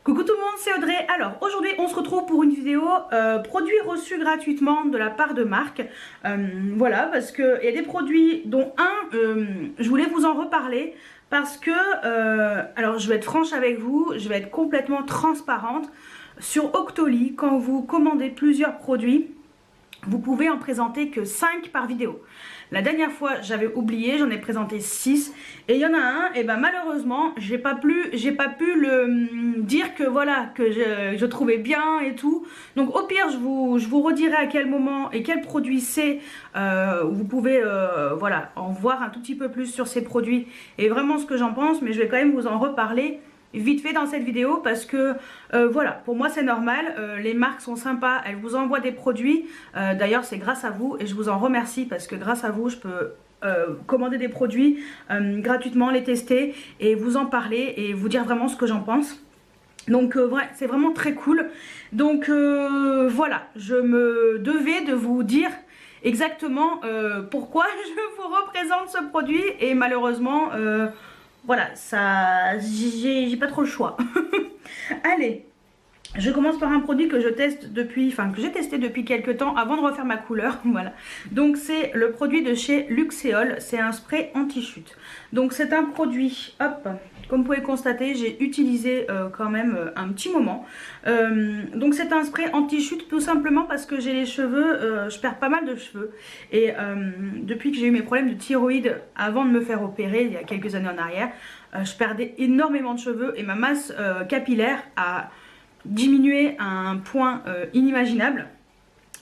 Coucou tout le monde, c'est Audrey. Alors aujourd'hui on se retrouve pour une vidéo produits reçus gratuitement de la part de marques. Voilà, parce qu'il y a des produits dont je voulais vous en reparler parce que, alors je vais être franche avec vous, je vais être complètement transparente. Sur Octoly, quand vous commandez plusieurs produits, vous pouvez en présenter que 5 par vidéo. La dernière fois j'avais oublié, j'en ai présenté 6 et il y en a un, et ben malheureusement j'ai pas pu le dire que voilà, que je trouvais bien et tout. Donc au pire je vous redirai à quel moment et quel produit c'est. Vous pouvez voilà, en voir un tout petit peu plus sur ces produits et vraiment ce que j'en pense, mais je vais quand même vous en reparler vite fait dans cette vidéo parce que voilà, pour moi c'est normal, les marques sont sympas, elles vous envoient des produits, d'ailleurs c'est grâce à vous et je vous en remercie parce que grâce à vous je peux commander des produits gratuitement, les tester et vous en parler et vous dire vraiment ce que j'en pense. Donc c'est vraiment très cool. Donc voilà, je me devais de vous dire exactement pourquoi je vous représente ce produit et malheureusement voilà, ça, j'ai pas trop le choix. Allez, je commence par un produit que je teste depuis, enfin que j'ai testé depuis quelques temps avant de refaire ma couleur. Voilà. Donc c'est le produit de chez Luxéol, c'est un spray anti-chute. Donc c'est un produit, hop, comme vous pouvez constater, j'ai utilisé quand même un petit moment. Donc c'est un spray anti-chute tout simplement parce que j'ai les cheveux, je perds pas mal de cheveux. Et depuis que j'ai eu mes problèmes de thyroïde avant de me faire opérer il y a quelques années en arrière, je perdais énormément de cheveux et ma masse capillaire a diminué à un point inimaginable.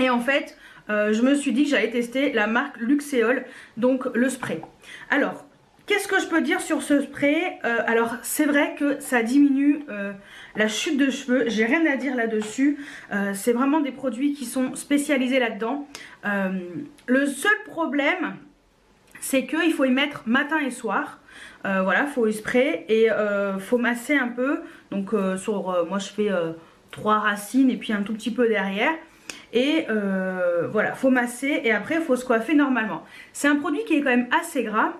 Et en fait, je me suis dit que j'allais tester la marque Luxéol, donc le spray. Alors, qu'est-ce que je peux dire sur ce spray? Alors c'est vrai que ça diminue la chute de cheveux, j'ai rien à dire là-dessus. C'est vraiment des produits qui sont spécialisés là-dedans. Le seul problème, c'est qu'il faut y mettre matin et soir. Voilà, faut y spray et faut masser un peu. Donc moi je fais 3 racines et puis un tout petit peu derrière. Et voilà, faut masser et après il faut se coiffer normalement. C'est un produit qui est quand même assez gras.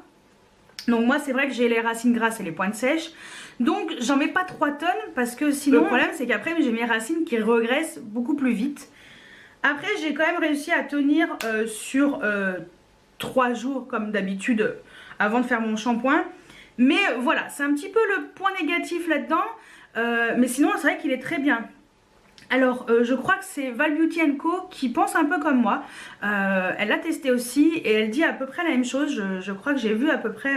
Donc moi c'est vrai que j'ai les racines grasses et les pointes sèches. Donc j'en mets pas 3 tonnes parce que sinon le problème c'est qu'après j'ai mes racines qui regressent beaucoup plus vite. Après j'ai quand même réussi à tenir sur 3 jours comme d'habitude avant de faire mon shampoing. Mais voilà, c'est un petit peu le point négatif là-dedans. Mais sinon c'est vrai qu'il est très bien. Alors je crois que c'est Val Beauty Co qui pense un peu comme moi. Elle l'a testé aussi et elle dit à peu près la même chose. Je crois que j'ai vu à peu près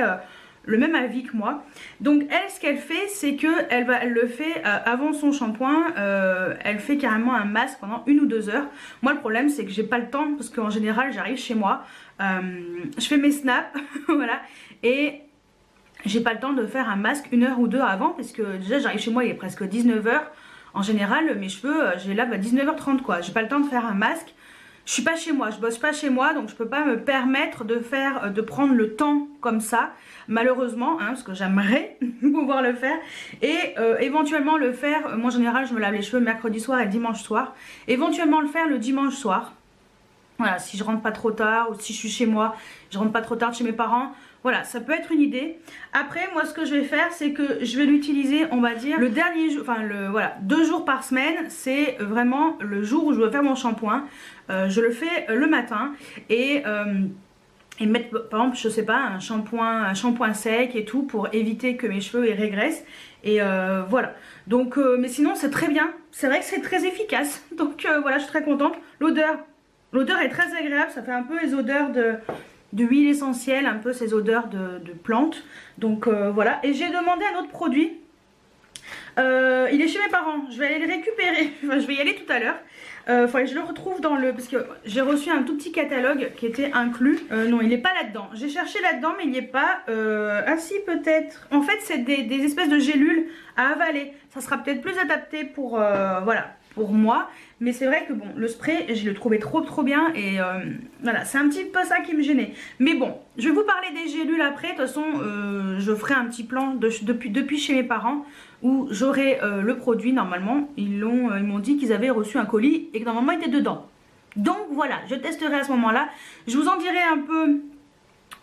le même avis que moi. Donc elle, ce qu'elle fait, c'est qu'elle le fait avant son shampoing. Elle fait carrément un masque pendant 1 ou 2 heures. Moi le problème c'est que j'ai pas le temps parce qu'en général j'arrive chez moi, je fais mes snaps voilà, et j'ai pas le temps de faire un masque 1 heure ou 2 avant parce que déjà j'arrive chez moi, il est presque 19 h. En général mes cheveux, j'ai là 19 h 30 quoi, j'ai pas le temps de faire un masque. Je suis pas chez moi, je bosse pas chez moi, donc je peux pas me permettre de prendre le temps comme ça, malheureusement, hein, parce que j'aimerais pouvoir le faire. Et éventuellement le faire, moi en général je me lave les cheveux mercredi soir et dimanche soir. Éventuellement le faire le dimanche soir. Voilà, si je rentre pas trop tard ou si je suis chez moi, je rentre pas trop tard de chez mes parents. Voilà, ça peut être une idée. Après, moi, ce que je vais faire, c'est que je vais l'utiliser, on va dire, le dernier jour, enfin, voilà, 2 jours par semaine. C'est vraiment le jour où je veux faire mon shampoing. Je le fais le matin et mettre, par exemple, je sais pas, un shampoing sec et tout pour éviter que mes cheveux régressent. Et voilà. Donc, mais sinon, c'est très bien. C'est vrai que c'est très efficace. Donc, voilà, je suis très contente. L'odeur est très agréable. Ça fait un peu les odeurs de huile essentielle, un peu ces odeurs de plantes. Donc voilà, et j'ai demandé un autre produit. Il est chez mes parents, je vais aller le récupérer. Enfin, je vais y aller tout à l'heure. Faudrait que je le retrouve dans le... Parce que j'ai reçu un tout petit catalogue qui était inclus. Non, il n'est pas là-dedans. J'ai cherché là-dedans, mais il n'y est pas. Ah si, peut-être. En fait, c'est des espèces de gélules à avaler. Ça sera peut-être plus adapté pour... voilà, pour moi. Mais c'est vrai que bon, le spray, je le trouvais trop bien. Et voilà, c'est un petit peu ça qui me gênait. Mais bon, je vais vous parler des gélules après. De toute façon, je ferai un petit plan depuis chez mes parents où j'aurai le produit. Normalement, ils m'ont dit qu'ils avaient reçu un colis et que normalement il était dedans. Donc voilà, je testerai à ce moment-là. Je vous en dirai un peu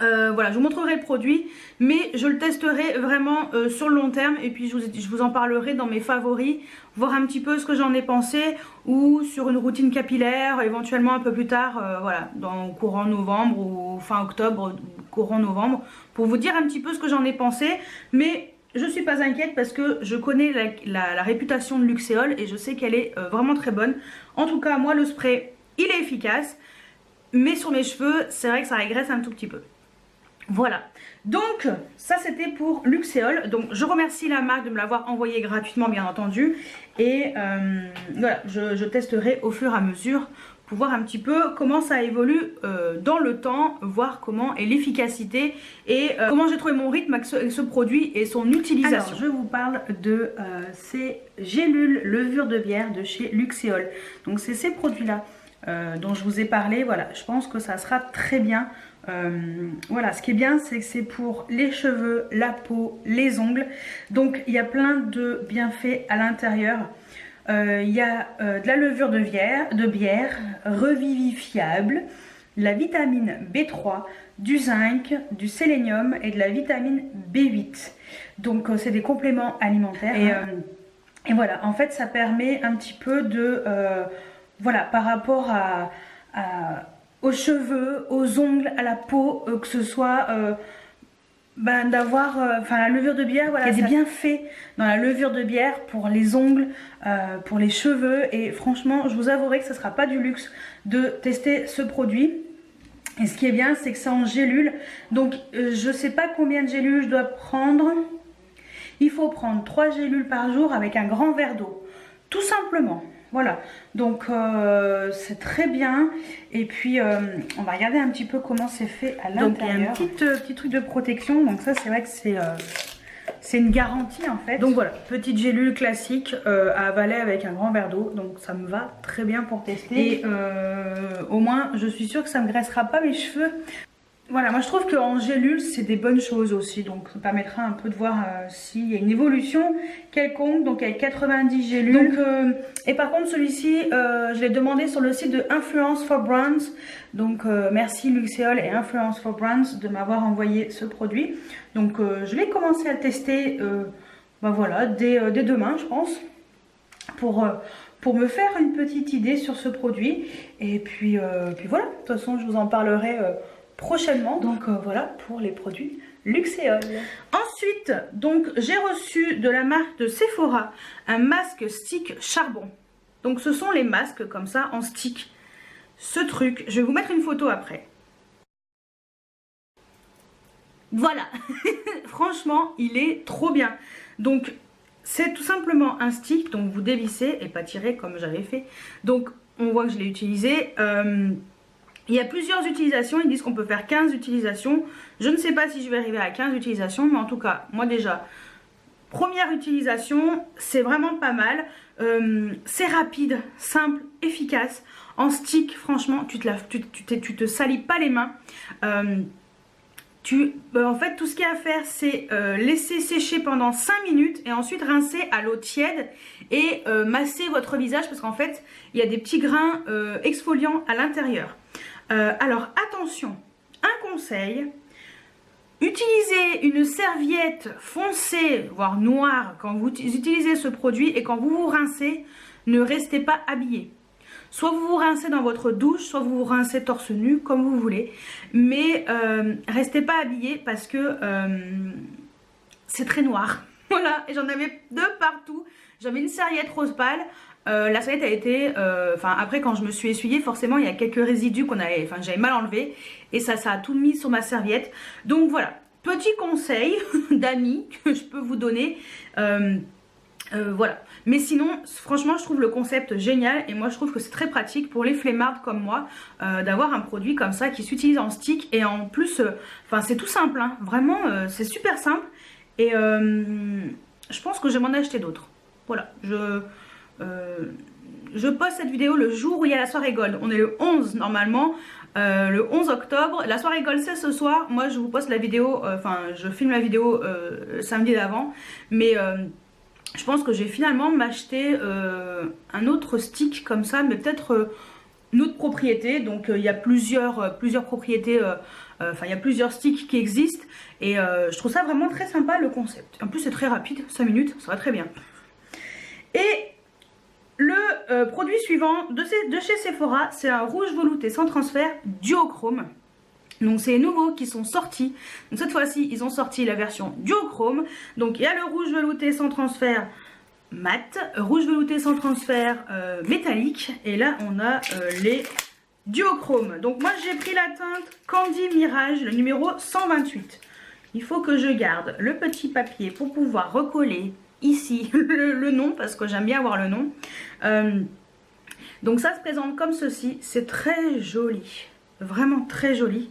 Voilà, je vous montrerai le produit, mais je le testerai vraiment sur le long terme et puis je vous en parlerai dans mes favoris, voir un petit peu ce que j'en ai pensé ou sur une routine capillaire, éventuellement un peu plus tard, voilà, dans courant novembre ou fin octobre, courant novembre, pour vous dire un petit peu ce que j'en ai pensé, mais je suis pas inquiète parce que je connais la réputation de Luxéol et je sais qu'elle est vraiment très bonne. En tout cas, moi le spray, il est efficace, mais sur mes cheveux, c'est vrai que ça régresse un tout petit peu. Voilà, donc ça c'était pour Luxéol. Donc je remercie la marque de me l'avoir envoyé gratuitement bien entendu. Et voilà, je testerai au fur et à mesure pour voir un petit peu comment ça évolue dans le temps, voir comment est l'efficacité et comment j'ai trouvé mon rythme avec ce produit et son utilisation. Alors je vous parle de ces gélules levure de bière de chez Luxéol. Donc c'est ces produits là dont je vous ai parlé. Voilà, je pense que ça sera très bien. Voilà, ce qui est bien, c'est que c'est pour les cheveux, la peau, les ongles. Donc il y a plein de bienfaits à l'intérieur. Il y a de la levure de bière revivifiable, la vitamine B3, du zinc, du sélénium et de la vitamine B8. Donc c'est des compléments alimentaires. Et voilà, en fait ça permet un petit peu de... voilà, par rapport aux cheveux, aux ongles, à la peau, que ce soit d'avoir la levure de bière, voilà, il y a des bienfaits dans la levure de bière pour les ongles, pour les cheveux, et franchement je vous avouerai que ce ne sera pas du luxe de tester ce produit. Et ce qui est bien, c'est que c'est en gélule, donc je ne sais pas combien de gélules je dois prendre. Il faut prendre 3 gélules par jour avec un grand verre d'eau, tout simplement. Voilà, donc c'est très bien. Et puis on va regarder un petit peu comment c'est fait à l'intérieur. Donc il y a un petit truc de protection. Donc ça c'est vrai que c'est une garantie en fait. Donc voilà, petite gélule classique à avaler avec un grand verre d'eau. Donc ça me va très bien pour tester. Et au moins je suis sûre que ça ne me graissera pas mes cheveux. Voilà, moi je trouve qu'en gélule c'est des bonnes choses aussi, donc ça permettra un peu de voir s'il y a une évolution quelconque. Donc avec 90 gélules. Donc, et par contre celui-ci je l'ai demandé sur le site de Influence for Brands. Donc merci Luxéol et Influence for Brands de m'avoir envoyé ce produit. Donc je vais commencer à le tester voilà, dès demain je pense, pour me faire une petite idée sur ce produit. Et puis voilà, de toute façon je vous en parlerai prochainement. Donc voilà pour les produits Luxéol. Ensuite, donc j'ai reçu de la marque de Sephora un masque stick charbon. Donc ce sont les masques comme ça en stick. Ce truc, je vais vous mettre une photo après. Voilà. Franchement, il est trop bien. Donc c'est tout simplement un stick, donc vous dévissez et pas tirer comme j'avais fait. Donc on voit que je l'ai utilisé. Il y a plusieurs utilisations, ils disent qu'on peut faire 15 utilisations. Je ne sais pas si je vais arriver à 15 utilisations, mais en tout cas, moi déjà, première utilisation, c'est vraiment pas mal. C'est rapide, simple, efficace. En stick, franchement, tu te salis pas les mains. En fait, tout ce qu'il y a à faire, c'est laisser sécher pendant 5 minutes et ensuite rincer à l'eau tiède et masser votre visage parce qu'en fait, il y a des petits grains exfoliants à l'intérieur. Alors attention, un conseil, utilisez une serviette foncée, voire noire quand vous utilisez ce produit, et quand vous vous rincez, ne restez pas habillé. Soit vous vous rincez dans votre douche, soit vous vous rincez torse nu, comme vous voulez, mais restez pas habillé parce que c'est très noir. Voilà, et j'en avais de partout. J'avais une serviette rose pâle. La serviette a été, après quand je me suis essuyée, forcément il y a quelques résidus j'avais mal enlevé et ça a tout mis sur ma serviette. Donc voilà, petit conseil d'amis que je peux vous donner. Voilà, mais sinon franchement je trouve le concept génial et moi je trouve que c'est très pratique pour les flemmards comme moi d'avoir un produit comme ça qui s'utilise en stick et en plus, c'est tout simple, hein, vraiment c'est super simple et je pense que je vais m'en acheter d'autres. Voilà, je poste cette vidéo le jour où il y a la soirée Gold. On est le 11 normalement, le 11 octobre. La soirée Gold c'est ce soir. Moi je vous poste la vidéo, je filme la vidéo samedi d'avant. Mais je pense que je vais finalement m'acheter un autre stick comme ça, mais peut-être une autre propriété. Donc il y a plusieurs propriétés Enfin il y a plusieurs sticks qui existent et je trouve ça vraiment très sympa le concept. En plus c'est très rapide, 5 minutes, ça va très bien. Et le produit suivant de chez Sephora, c'est un rouge velouté sans transfert duochrome. Donc c'est les nouveaux qui sont sortis. Donc cette fois-ci ils ont sorti la version duochrome. Donc il y a le rouge velouté sans transfert mat, rouge velouté sans transfert métallique. Et là on a les duochrome. Donc moi j'ai pris la teinte Candy Mirage, le numéro 128. Il faut que je garde le petit papier pour pouvoir recoller ici le nom, parce que j'aime bien avoir le nom. Donc ça se présente comme ceci, c'est très joli, vraiment très joli.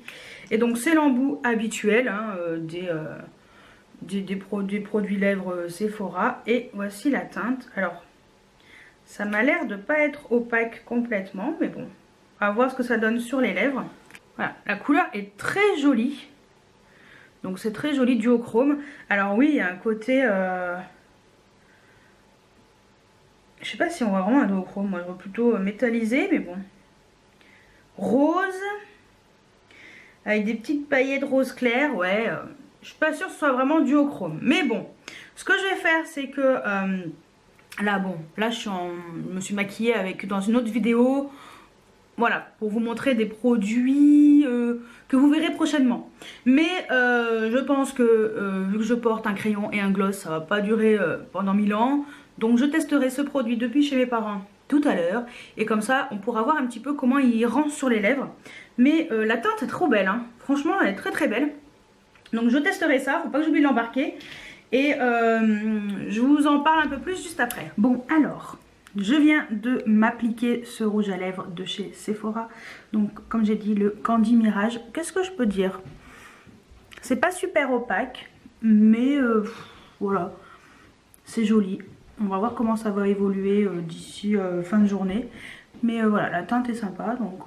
Et donc c'est l'embout habituel hein, des produits lèvres Sephora. Et voici la teinte. Alors ça m'a l'air de pas être opaque complètement, mais bon, on va voir ce que ça donne sur les lèvres. Voilà, la couleur est très jolie. Donc c'est très joli duochrome. Alors oui, il y a un côté... Je sais pas si on voit vraiment un duochrome, moi je vois plutôt métallisé, mais bon. Rose, avec des petites paillettes rose clair, ouais. Je suis pas sûre que ce soit vraiment duochrome. Mais bon, ce que je vais faire, c'est que... là, bon, là je me suis maquillée dans une autre vidéo. Voilà, pour vous montrer des produits que vous verrez prochainement. Mais je pense que vu que je porte un crayon et un gloss, ça va pas durer pendant 1000 ans. Donc je testerai ce produit depuis chez mes parents tout à l'heure. Et comme ça, on pourra voir un petit peu comment il rend sur les lèvres. Mais la teinte est trop belle, hein. Franchement, elle est très très belle. Donc je testerai ça, faut pas que j'oublie de l'embarquer. Et je vous en parle un peu plus juste après. Bon, alors... je viens de m'appliquer ce rouge à lèvres de chez Sephora. Donc comme j'ai dit, le Candy Mirage. Qu'est-ce que je peux dire? C'est pas super opaque, mais voilà, c'est joli. On va voir comment ça va évoluer d'ici fin de journée. Mais voilà, la teinte est sympa, donc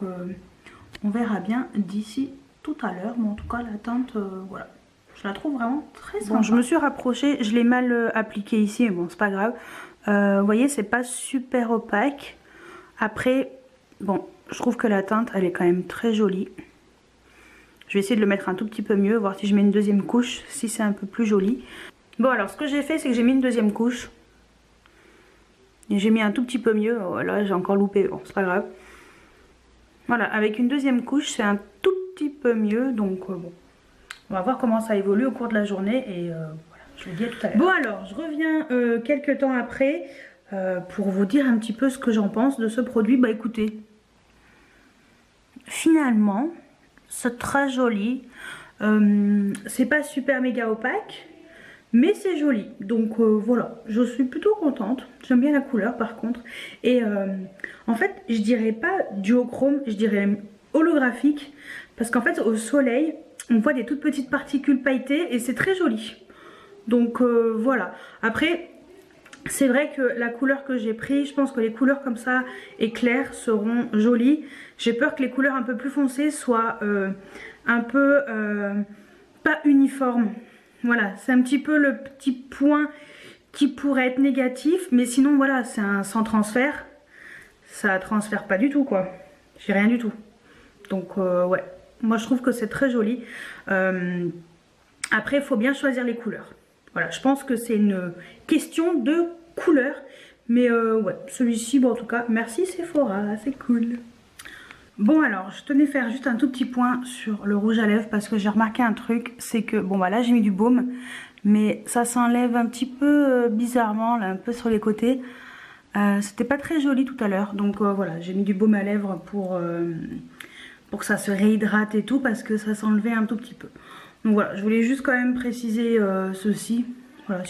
on verra bien d'ici tout à l'heure. Mais en tout cas, la teinte, voilà, je la trouve vraiment très sympa. Bon, je me suis rapprochée, je l'ai mal appliqué ici, mais bon, c'est pas grave. Vous voyez, c'est pas super opaque. Après, bon, je trouve que la teinte, elle est quand même très jolie. Je vais essayer de le mettre un tout petit peu mieux, voir si je mets une deuxième couche, si c'est un peu plus joli. Bon, alors, ce que j'ai fait, c'est que j'ai mis une deuxième couche. Et j'ai mis un tout petit peu mieux. Là, j'ai encore loupé. Bon, c'est pas grave. Voilà, avec une deuxième couche, c'est un tout petit peu mieux. Donc, bon, on va voir comment ça évolue au cours de la journée. Et voilà, je vous dis à tout à l'heure. Bon, alors, je reviens quelques temps après pour vous dire un petit peu ce que j'en pense de ce produit. Bah, écoutez, finalement, c'est très joli. C'est pas super méga opaque. Mais c'est joli, donc voilà, je suis plutôt contente. J'aime bien la couleur par contre. Et en fait, je dirais pas duochrome, je dirais holographique. Parce qu'en fait, au soleil, on voit des toutes petites particules pailletées et c'est très joli. Donc voilà. Après, c'est vrai que la couleur que j'ai pris, je pense que les couleurs comme ça et claires seront jolies. J'ai peur que les couleurs un peu plus foncées soient un peu pas uniformes. Voilà, c'est un petit peu le petit point qui pourrait être négatif. Mais sinon, voilà, c'est un sans transfert. Ça transfère pas du tout, quoi. J'ai rien du tout. Donc, ouais. Moi, je trouve que c'est très joli. Après, il faut bien choisir les couleurs. Voilà, je pense que c'est une question de couleur. Mais, ouais, celui-ci, bon, en tout cas, merci Sephora, c'est cool. Bon alors, je tenais faire juste un tout petit point sur le rouge à lèvres parce que j'ai remarqué un truc, c'est que, bon bah là j'ai mis du baume, mais ça s'enlève un petit peu bizarrement, là un peu sur les côtés. C'était pas très joli tout à l'heure, donc voilà, j'ai mis du baume à lèvres pour que ça se réhydrate et tout, parce que ça s'enlevait un tout petit peu. Donc voilà, je voulais juste quand même préciser ceci, voilà,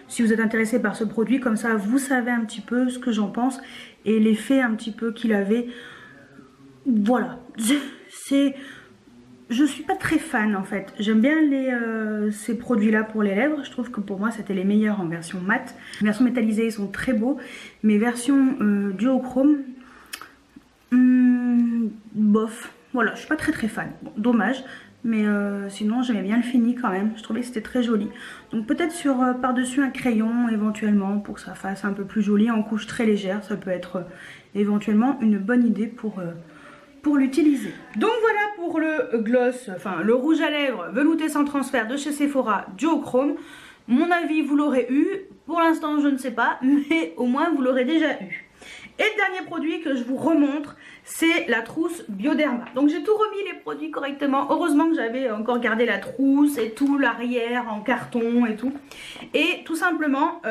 si vous êtes intéressé par ce produit, comme ça vous savez un petit peu ce que j'en pense et l'effet un petit peu qu'il avait. Voilà, je suis pas très fan en fait. J'aime bien ces produits là pour les lèvres. Je trouve que pour moi c'était les meilleurs en version mat. Les versions métallisées ils sont très beaux. Mais version duochrome, bof. Voilà, je suis pas très fan. Bon, dommage. Mais sinon j'aimais bien le fini quand même. Je trouvais que c'était très joli. Donc peut-être sur par-dessus un crayon éventuellement pour que ça fasse un peu plus joli en couche très légère. Ça peut être éventuellement une bonne idée pour pour l'utiliser. Donc voilà pour le gloss, enfin le rouge à lèvres velouté sans transfert de chez Sephora duochrome. Mon avis vous l'aurez eu, pour l'instant je ne sais pas, mais au moins vous l'aurez déjà eu. Et le dernier produit que je vous remontre, c'est la trousse Bioderma. Donc j'ai tout remis les produits correctement. Heureusement que j'avais encore gardé la trousse et tout, l'arrière en carton et tout. Et tout simplement,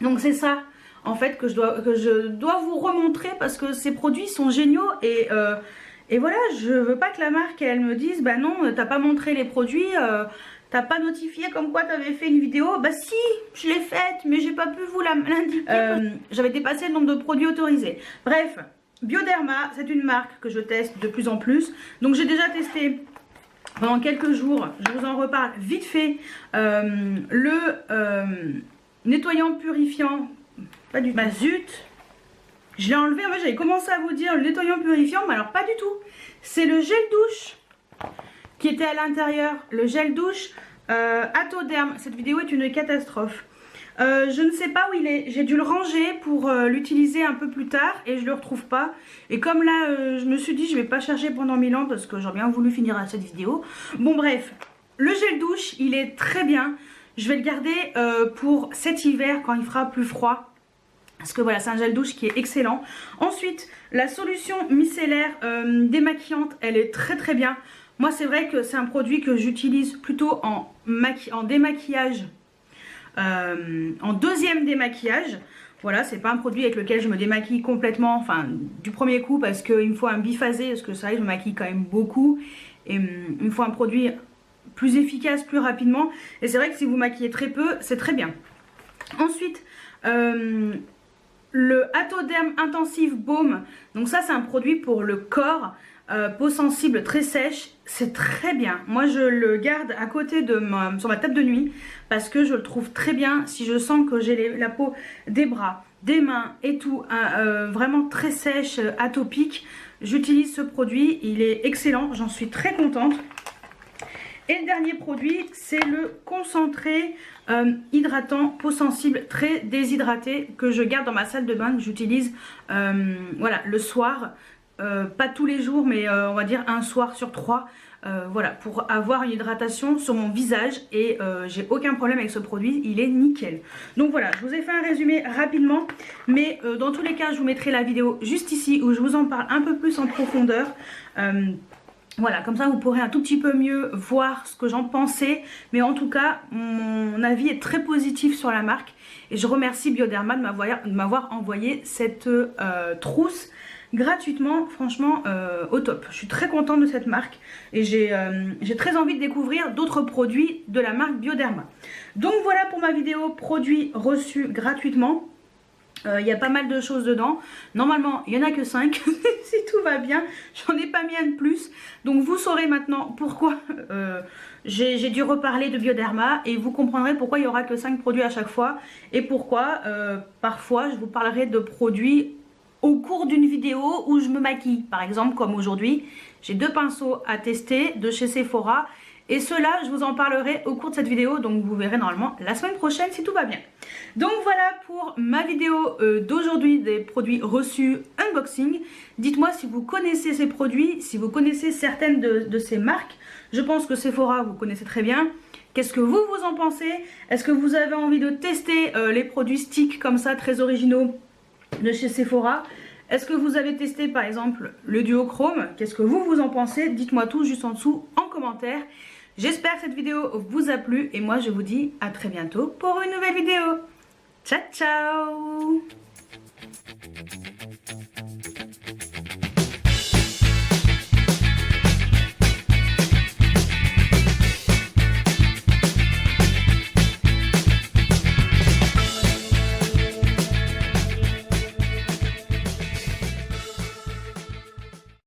donc c'est ça en fait que je dois vous remontrer parce que ces produits sont géniaux et voilà, je veux pas que la marque elle me dise bah non, t'as pas montré les produits. T'as pas notifié comme quoi t'avais fait une vidéo? Bah si, je l'ai faite, mais j'ai pas pu vous l'indiquer. J'avais dépassé le nombre de produits autorisés. Bref, Bioderma, c'est une marque que je teste de plus en plus. Donc j'ai déjà testé pendant quelques jours, je vous en reparle vite fait, le nettoyant purifiant, pas du tout. Bah zut, je l'ai enlevé, moi j'avais commencé à vous dire le nettoyant purifiant, mais alors pas du tout. C'est le gel douche qui était à l'intérieur, le gel douche Atoderm. Cette vidéo est une catastrophe. Je ne sais pas où il est, j'ai dû le ranger pour l'utiliser un peu plus tard et je le retrouve pas. Et comme là je me suis dit je vais pas chercher pendant 1000 ans parce que j'aurais bien voulu finir à cette vidéo. Bon bref, le gel douche il est très bien. Je vais le garder pour cet hiver quand il fera plus froid. Parce que voilà, c'est un gel douche qui est excellent. Ensuite, la solution micellaire démaquillante, elle est très très bien. Moi c'est vrai que c'est un produit que j'utilise plutôt en démaquillage, en deuxième démaquillage. Voilà, c'est pas un produit avec lequel je me démaquille complètement, enfin du premier coup parce qu'il me faut un biphasé, parce que ça, je me maquille quand même beaucoup. Et il me faut un produit plus efficace, plus rapidement. Et c'est vrai que si vous maquillez très peu, c'est très bien. Ensuite, le Atoderm Intensive Baume. Donc ça c'est un produit pour le corps. Peau sensible très sèche, c'est très bien. Moi je le garde à côté de sur ma table de nuit parce que je le trouve très bien si je sens que j'ai la peau des bras, des mains et tout vraiment très sèche, atopique. J'utilise ce produit, il est excellent, j'en suis très contente. Et le dernier produit, c'est le concentré hydratant peau sensible très déshydraté que je garde dans ma salle de bain, que j'utilise voilà, le soir. Pas tous les jours mais on va dire un soir sur 3 voilà, pour avoir une hydratation sur mon visage et j'ai aucun problème avec ce produit, il est nickel. Donc voilà, je vous ai fait un résumé rapidement mais dans tous les cas je vous mettrai la vidéo juste ici où je vous en parle un peu plus en profondeur. Voilà, comme ça vous pourrez un tout petit peu mieux voir ce que j'en pensais. Mais en tout cas, mon avis est très positif sur la marque. Et je remercie Bioderma de m'avoir envoyé cette trousse gratuitement, franchement au top. Je suis très contente de cette marque. Et j'ai très envie de découvrir d'autres produits de la marque Bioderma. Donc voilà pour ma vidéo produits reçus gratuitement. Il y a pas mal de choses dedans. Normalement il n'y en a que 5 si tout va bien. J'en ai pas mis un de plus. Donc vous saurez maintenant pourquoi j'ai dû reparler de Bioderma. Et vous comprendrez pourquoi il n'y aura que 5 produits à chaque fois. Et pourquoi parfois je vous parlerai de produits au cours d'une vidéo où je me maquille. Par exemple comme aujourd'hui, j'ai 2 pinceaux à tester de chez Sephora. Et cela, je vous en parlerai au cours de cette vidéo, donc vous verrez normalement la semaine prochaine si tout va bien. Donc voilà pour ma vidéo d'aujourd'hui des produits reçus unboxing. Dites-moi si vous connaissez ces produits, si vous connaissez certaines de ces marques. Je pense que Sephora, vous connaissez très bien. Qu'est-ce que vous en pensez? Est-ce que vous avez envie de tester les produits stick comme ça, très originaux de chez Sephora? Est-ce que vous avez testé par exemple le duochrome? Qu'est-ce que vous en pensez? Dites-moi tout juste en dessous en commentaire. J'espère que cette vidéo vous a plu et moi je vous dis à très bientôt pour une nouvelle vidéo. Ciao ciao!